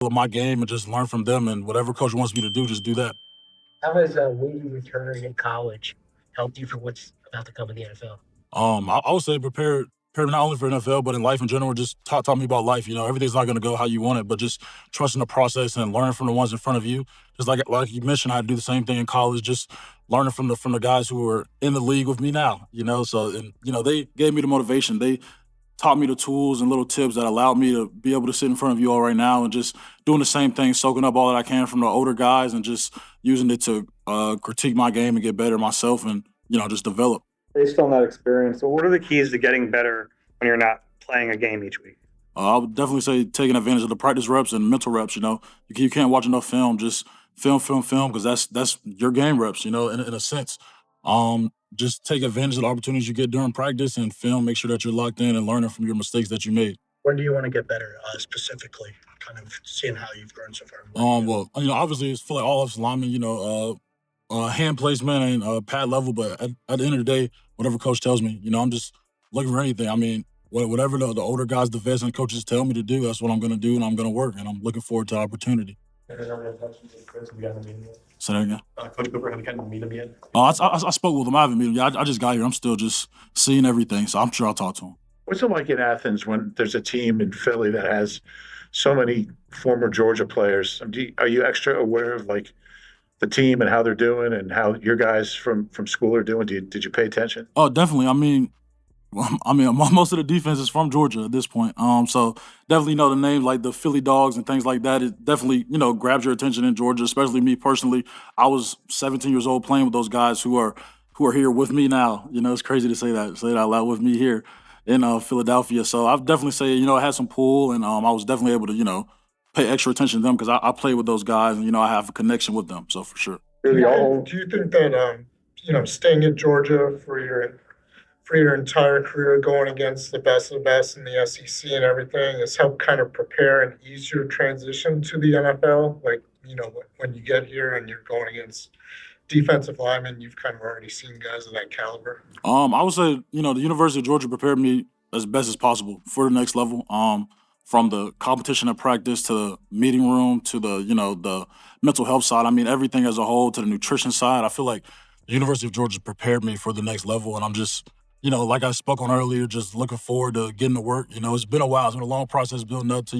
my game and just learn from them. And whatever coach wants me to do, just do that. How has waiting your turn in college helped you for what's about to come in the NFL? I would say prepare not only for NFL but in life in general. Just taught me about life. You know, everything's not going to go how you want it, but just trusting the process and learning from the ones in front of you. Just like you mentioned, I had to do the same thing in college. Just learning from the guys who are in the league with me now. You know, so and you know they gave me the motivation. They taught me the tools and little tips that allowed me to be able to sit in front of you all right now and just doing the same thing, soaking up all that I can from the older guys and just using it to critique my game and get better myself and just develop. Based on that experience, so what are the keys to getting better when you're not playing a game each week? I would definitely say taking advantage of the practice reps and mental reps. You can't watch enough film. Just film, because that's your game reps. In a sense. Just take advantage of the opportunities you get during practice and film. Make sure that you're locked in and learning from your mistakes that you made. When do you want to get better specifically? Kind of seeing how you've grown so far. Well, obviously, it's for like all of us linemen. Hand placement and pad level. But at the end of the day, whatever coach tells me, I'm just looking for anything. I mean, whatever the older guys, the vets, and coaches tell me to do, that's what I'm going to do, and I'm going to work. And I'm looking forward to the opportunity. Say that again. Coach Cooper, have you gotten to meet him yet? I spoke with him. I haven't met him yet. I just got here. I'm still just seeing everything, so I'm sure I'll talk to him. What's it like in Athens when there's a team in Philly that has so many former Georgia players? Are you extra aware of like the team and how they're doing and how your guys from school are doing? Did you pay attention? Oh, definitely. Most of the defense is from Georgia at this point. So definitely know the names like the Philly Dogs and things like that. It definitely, grabs your attention in Georgia, especially me personally. I was 17 years old playing with those guys who are here with me now. It's crazy to say that out loud, with me here in Philadelphia. So I've definitely say, it had some pull, and I was definitely able to, pay extra attention to them because I play with those guys and, I have a connection with them. So for sure. Do you think that staying in Georgia for your entire career, going against the best of the best in the SEC and everything, has helped kind of prepare and ease your transition to the NFL? Like, when you get here and you're going against defensive linemen, you've kind of already seen guys of that caliber. I would say, the University of Georgia prepared me as best as possible for the next level. From the competition at practice to the meeting room to the mental health side. I mean, everything as a whole, to the nutrition side. I feel like the University of Georgia prepared me for the next level, and I'm just, like I spoke on earlier, just looking forward to getting to work. It's been a while. It's been a long process building up to,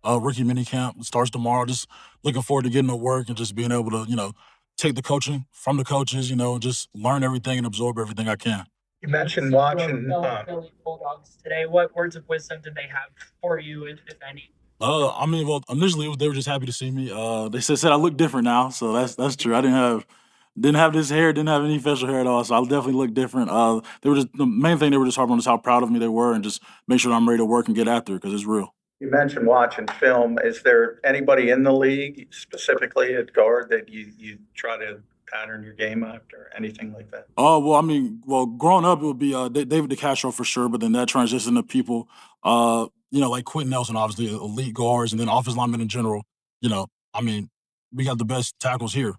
rookie minicamp. It starts tomorrow. Just looking forward to getting to work and just being able to, take the coaching from the coaches, just learn everything and absorb everything I can. You mentioned watching Philly Bulldogs today. What words of wisdom did they have for you, if any? Well, initially they were just happy to see me. They said I look different now, so that's true. I didn't have this hair, didn't have any facial hair at all, so I definitely look different. They were just the main thing they were just harping on is how proud of me they were, and just make sure I'm ready to work and get after it because it's real. You mentioned watching film. Is there anybody in the league, specifically at guard, that you try to pattern your game after, anything like that? Growing up, it would be David DeCastro for sure, but then that transitioned to people, like Quentin Nelson, obviously, elite guards, and then offensive linemen in general. You know, I mean, we got the best tackles here.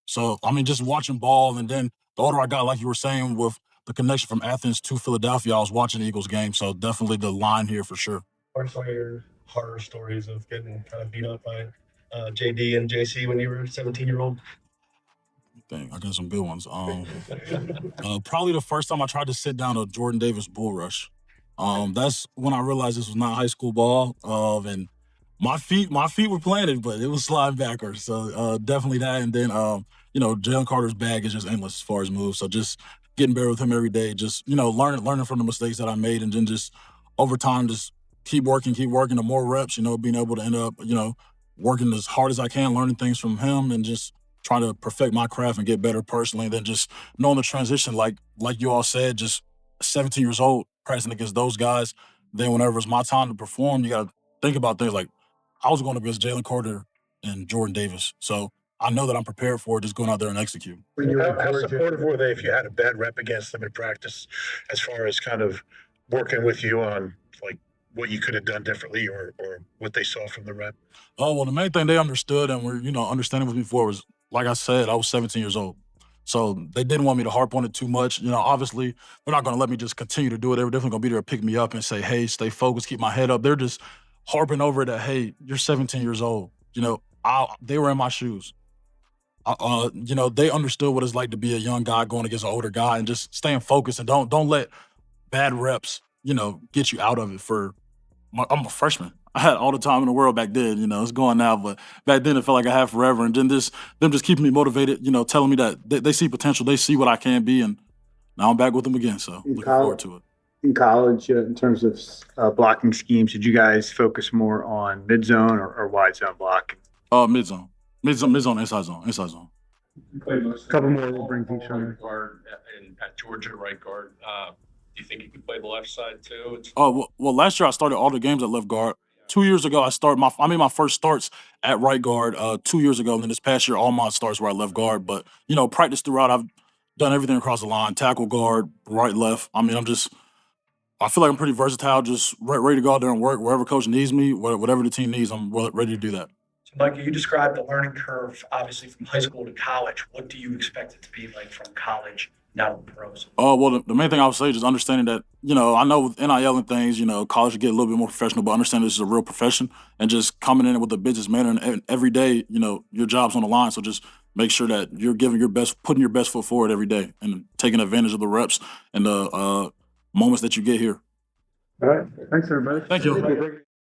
So, just watching ball, and then the older I got, like you were saying, with the connection from Athens to Philadelphia, I was watching the Eagles game, so definitely the line here for sure. What are some of your horror stories of getting kind of beat up by JD and JC when you were a 17-year-old? Dang, I got some good ones. Probably the first time I tried to sit down a Jordan Davis bull rush. That's when I realized this was not high school ball. And my feet were planted, but it was sliding backwards. So definitely that. And then Jalen Carter's bag is just endless as far as moves. So just getting better with him every day. Just learning from the mistakes that I made, and then just over time just keep working. The more reps, being able to end up working as hard as I can, learning things from him, and just trying to perfect my craft and get better personally. And then just knowing the transition, like you all said, just 17 years old, practicing against those guys. Then whenever it's my time to perform, you got to think about things like I was going up against Jalen Carter and Jordan Davis. So I know that I'm prepared for it, just going out there and execute. How supportive were they if you had a bad rep against them in practice, as far as kind of working with you on like what you could have done differently or what they saw from the rep? Oh, well, the main thing they understood and were, understanding with me for was, like I said, I was 17 years old. So they didn't want me to harp on it too much. Obviously, they're not going to let me just continue to do it. They were definitely going to be there to pick me up and say, hey, stay focused, keep my head up. They're just harping over that, hey, you're 17 years old. You know, they were in my shoes. You know, they understood what it's like to be a young guy going against an older guy and just staying focused and don't let bad reps, you know, get you out of it. I'm a freshman. I had all the time in the world back then. You know, it's going now, but back then it felt like I had forever. And then them just keeping me motivated. You know, telling me that they see potential, they see what I can be, and now I'm back with them again. So looking forward to it. In college, in terms of blocking schemes, did you guys focus more on mid zone or wide zone blocking? Mid zone, inside zone. Couple more will bring things from right guard at Georgia, right guard. Do you think you can play the left side too? Oh well, last year I started all the games at left guard. 2 years ago, I made my first starts at right guard 2 years ago, and then this past year, all my starts were at left guard. But you know, practice throughout, I've done everything across the line: tackle, guard, right, left. I mean, I feel like I'm pretty versatile, just ready to go out there and work wherever coach needs me, whatever the team needs. I'm ready to do that. So, Micah, you described the learning curve, obviously from high school to college. What do you expect it to be like from college now to pros? Oh, well, the main thing I would say is just understanding that, you know, I know with NIL and things, you know, college get a little bit more professional, but understand this is a real profession and just coming in with a business manner and every day, you know, your job's on the line. So just make sure that you're giving your best, putting your best foot forward every day and taking advantage of the reps and the moments that you get here. All right. Thanks, everybody. Thank you.